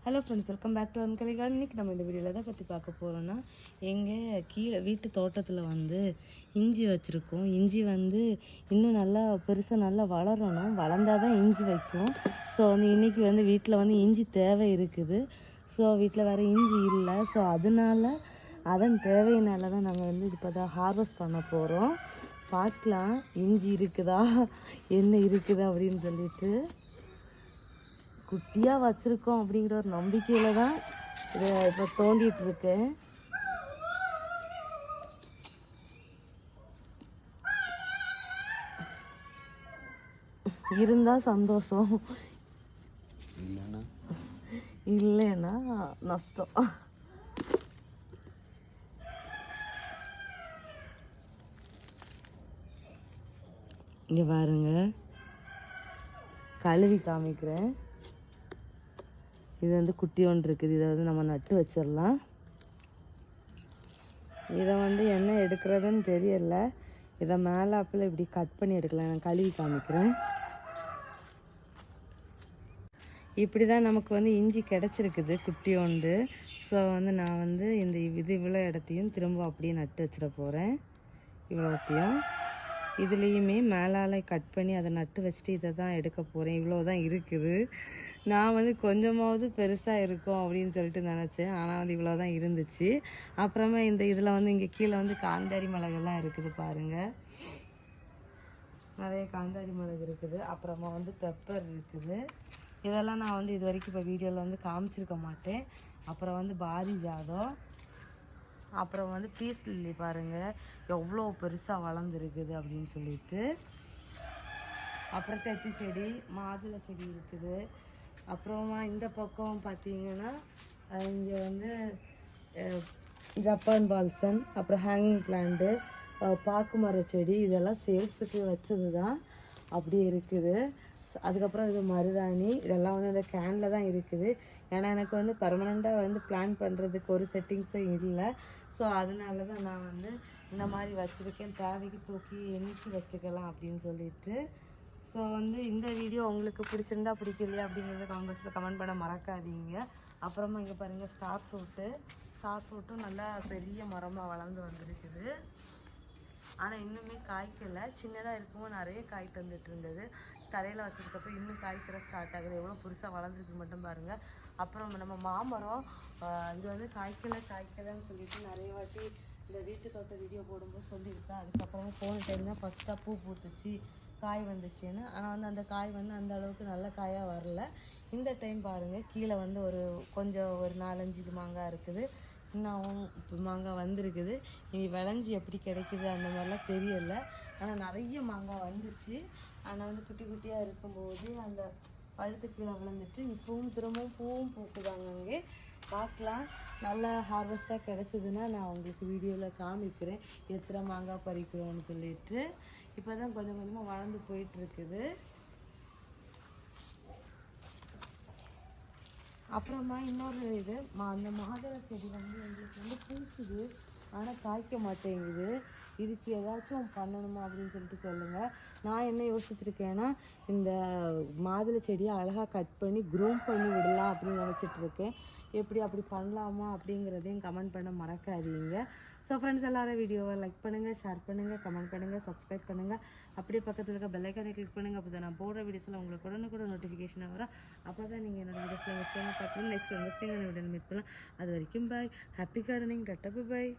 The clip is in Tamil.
Hello friends, welcome back to அன்கலி கார்டன். இன்றைக்கி நம்ம இந்த வீடியோவில் தான் பற்றி பார்க்க போகிறோன்னா, எங்கள் கீழே வீட்டு தோட்டத்தில் வந்து இஞ்சி வச்சுருக்கோம். இஞ்சி வந்து இன்னும் நல்லா பெருசாக நல்லா வளரணும், வளர்ந்தால் தான் இஞ்சி வைக்கும். ஸோ வந்து இன்றைக்கி வந்து வீட்டில் வந்து இஞ்சி தேவை இருக்குது. ஸோ வீட்டில் வேறு இஞ்சி இல்லை. ஸோ அதன் தேவையினால தான் நாங்கள் வந்து இப்போ தான் ஹார்வெஸ்ட் பண்ண போகிறோம். பார்க்கலாம் இஞ்சி இருக்குதா என்ன இருக்குது அப்படின்னு சொல்லிட்டு. குட்டியாக வச்சுருக்கோம் அப்படிங்கிற ஒரு நம்பிக்கையில் தான் இதை இப்போ தோண்டிகிட்ருக்கேன். இருந்தால் சந்தோஷம், இல்லைன்னா நஷ்டம். இங்கே பாருங்க, கழுவி காமிக்கிறேன். இது வந்து குட்டி ஒன்று இருக்குது. இதை வந்து நம்ம நட்டு வச்சிடலாம். இதை வந்து என்ன எடுக்கிறதுன்னு தெரியல. இதை மேலே அப்பில் இப்படி கட் பண்ணி எடுக்கலாம். நான் கழுவி காமிக்கிறேன். இப்படி தான் நமக்கு வந்து இஞ்சி கிடச்சிருக்குது குட்டி ஒன்று. ஸோ வந்து நான் வந்து இது இவ்வளோ இடத்தையும் திரும்ப அப்படியே நட்டு வச்சிட போகிறேன். இவ்வளோத்தையும் இதுலேயுமே மேலால் கட் பண்ணி அதை நட்டு வச்சுட்டு இதை தான் எடுக்க போகிறேன். இவ்வளோ தான் இருக்குது. நான் வந்து கொஞ்சமாவது பெருசாக இருக்கும் அப்படின்னு சொல்லிட்டு நினச்சேன். ஆனால் வந்து இவ்வளோ தான் இருந்துச்சு. அப்புறமா இதில் வந்து இங்கே கீழே வந்து காந்தாரி மிளகுலாம் இருக்குது பாருங்கள். நிறைய காந்தாரி மிளகு இருக்குது. அப்புறமா வந்து பெப்பர் இருக்குது. இதெல்லாம் நான் வந்து இது வரைக்கும் இப்போ வீடியோவில் வந்து காமிச்சிருக்க மாட்டேன். அப்புறம் வந்து பாரிஜாதம், அப்புறம் வந்து பீஸ் லில்லி பாருங்கள் எவ்வளோ பெருசாக வளர்ந்துருக்குது அப்படின்னு சொல்லிட்டு. அப்புறம் தெத்தி செடி, மாதுளை செடி இருக்குது. அப்புறமா இந்த பக்கம் பார்த்தீங்கன்னா இங்கே வந்து ஜப்பான் பால்சன், அப்புறம் ஹேங்கிங் பிளான்ட்டு, பாக்கு மர செடி, இதெல்லாம் சேல்ஸுக்கு வச்சது தான் அப்படியே இருக்குது. அதுக்கப்புறம் இது மருதாணி, இதெல்லாம் வந்து அந்த கேனில் தான் இருக்குது. ஏன்னா எனக்கு வந்து பர்மனெண்ட்டாக வந்து பிளான் பண்ணுறதுக்கு ஒரு செட்டிங்ஸும் இல்லை. ஸோ அதனால தான் நான் வந்து இந்த மாதிரி வச்சுருக்கேன். தேவைக்கு தூக்கி எண்ணிக்கி வச்சுக்கலாம் அப்படின்னு சொல்லிட்டு. ஸோ வந்து இந்த வீடியோ உங்களுக்கு பிடிச்சிருந்தா பிடிக்கலையா அப்படிங்கிறத காமெண்ட்ஸில் கமெண்ட் பண்ண மறக்காதீங்க. அப்புறமா இங்கே பாருங்கள், ஸ்டார் ஃப்ரூட்டும் நல்லா பெரிய மரமாக வளர்ந்து வந்திருக்குது. ஆனால் இன்னுமே காய்க்கலை. சின்னதாக இருக்கும்போது நிறைய காய்ட்டு வந்துட்டு இருந்தது. தரையில் வச்சதுக்கப்புறம் இன்னும் காய்க்கிற ஸ்டார்ட் ஆகுது. எவ்வளோ புதுசாக வளர்ந்துருக்கு மட்டும் பாருங்கள். அப்புறம் நம்ம மாமரம் இது வந்து காய்க்கலைன்னு சொல்லிட்டு நிறைய வாட்டி இந்த வீட்டு தோட்ட வீடியோ போடும்போது சொல்லியிருக்கேன். அதுக்கப்புறமா போன டைம் தான் ஃபஸ்ட்டாக பூ பூத்துச்சு, காய் வந்துச்சுன்னு. ஆனால் வந்து அந்த காய் வந்து அந்த அளவுக்கு நல்ல காயாக வரல. இந்த டைம் பாருங்கள், கீழே வந்து ஒரு 4-5 இது மாங்காய் இருக்குது. இன்னும் மாங்காய் வந்திருக்குது. இனி விளைஞ்சி எப்படி கிடைக்குது அந்த மாதிரிலாம் தெரியலை. ஆனால் நிறைய மாங்காய் வந்துச்சு. ஆனால் வந்து குட்டி குட்டியாக இருக்கும்போது அந்த பழுத்து கீழே விழுந்துட்டு இப்பவும் திரும்பவும் பூவும் பூக்குதாங்க. அங்கே பார்க்கலாம். நல்லா ஹார்வெஸ்ட்டாக கிடச்சிதுன்னா நான் உங்களுக்கு வீடியோவில் காமிக்கிறேன் எத்தனை மாங்காய் பறிக்கிறோன்னு சொல்லிட்டு. இப்போ தான் கொஞ்சம் கொஞ்சமாக வளர்ந்து போயிட்டுருக்குது. அப்புறமா இன்னொரு இது அந்த மாதுளை செடி வந்து எங்களுக்கு வந்து பூக்குது, ஆனால் காய்க்க மாட்டேங்குது. இதுக்கு ஏதாச்சும் பண்ணணுமா அப்படின்னு சொல்லிட்டு சொல்லுங்கள். நான் என்ன யோசிச்சுருக்கேன்னா, இந்த மாதுளை செடியை அழகாக கட் பண்ணி க்ரூம் பண்ணி விடலாம் அப்படின்னு நினச்சிட்ருக்கேன். அப்படி பண்ணலாமா அப்படிங்கிறதையும் கமெண்ட் பண்ண மறக்காதீங்க. ஸோ ஃப்ரெண்ட்ஸ், எல்லாரும் வீடியோவை லைக் பண்ணுங்கள், ஷேர் பண்ணுங்கள், கமெண்ட் பண்ணுங்கள், சப்ஸ்கிரைப் பண்ணுங்கள். அப்படியே பக்கத்தில் இருக்க பெல் ஐக்கானை கிளிக் பண்ணுங்கள். அப்போ தான் நான் போடுற வீடியோஸில் உங்களுக்கு உடனுக்குடன் நோட்டிஃபிகேஷன் வரும். அப்போ தான் நீங்கள் என்னோடய வீடியோஸில் இன்வெஸ்ட் பார்க்கணும். நெக்ஸ்ட் இன்வெஸ்டிங் வீடியோ மீட் பண்ணலாம். அது வரைக்கும் பாய். Happy gardening. டட்டா பாய்.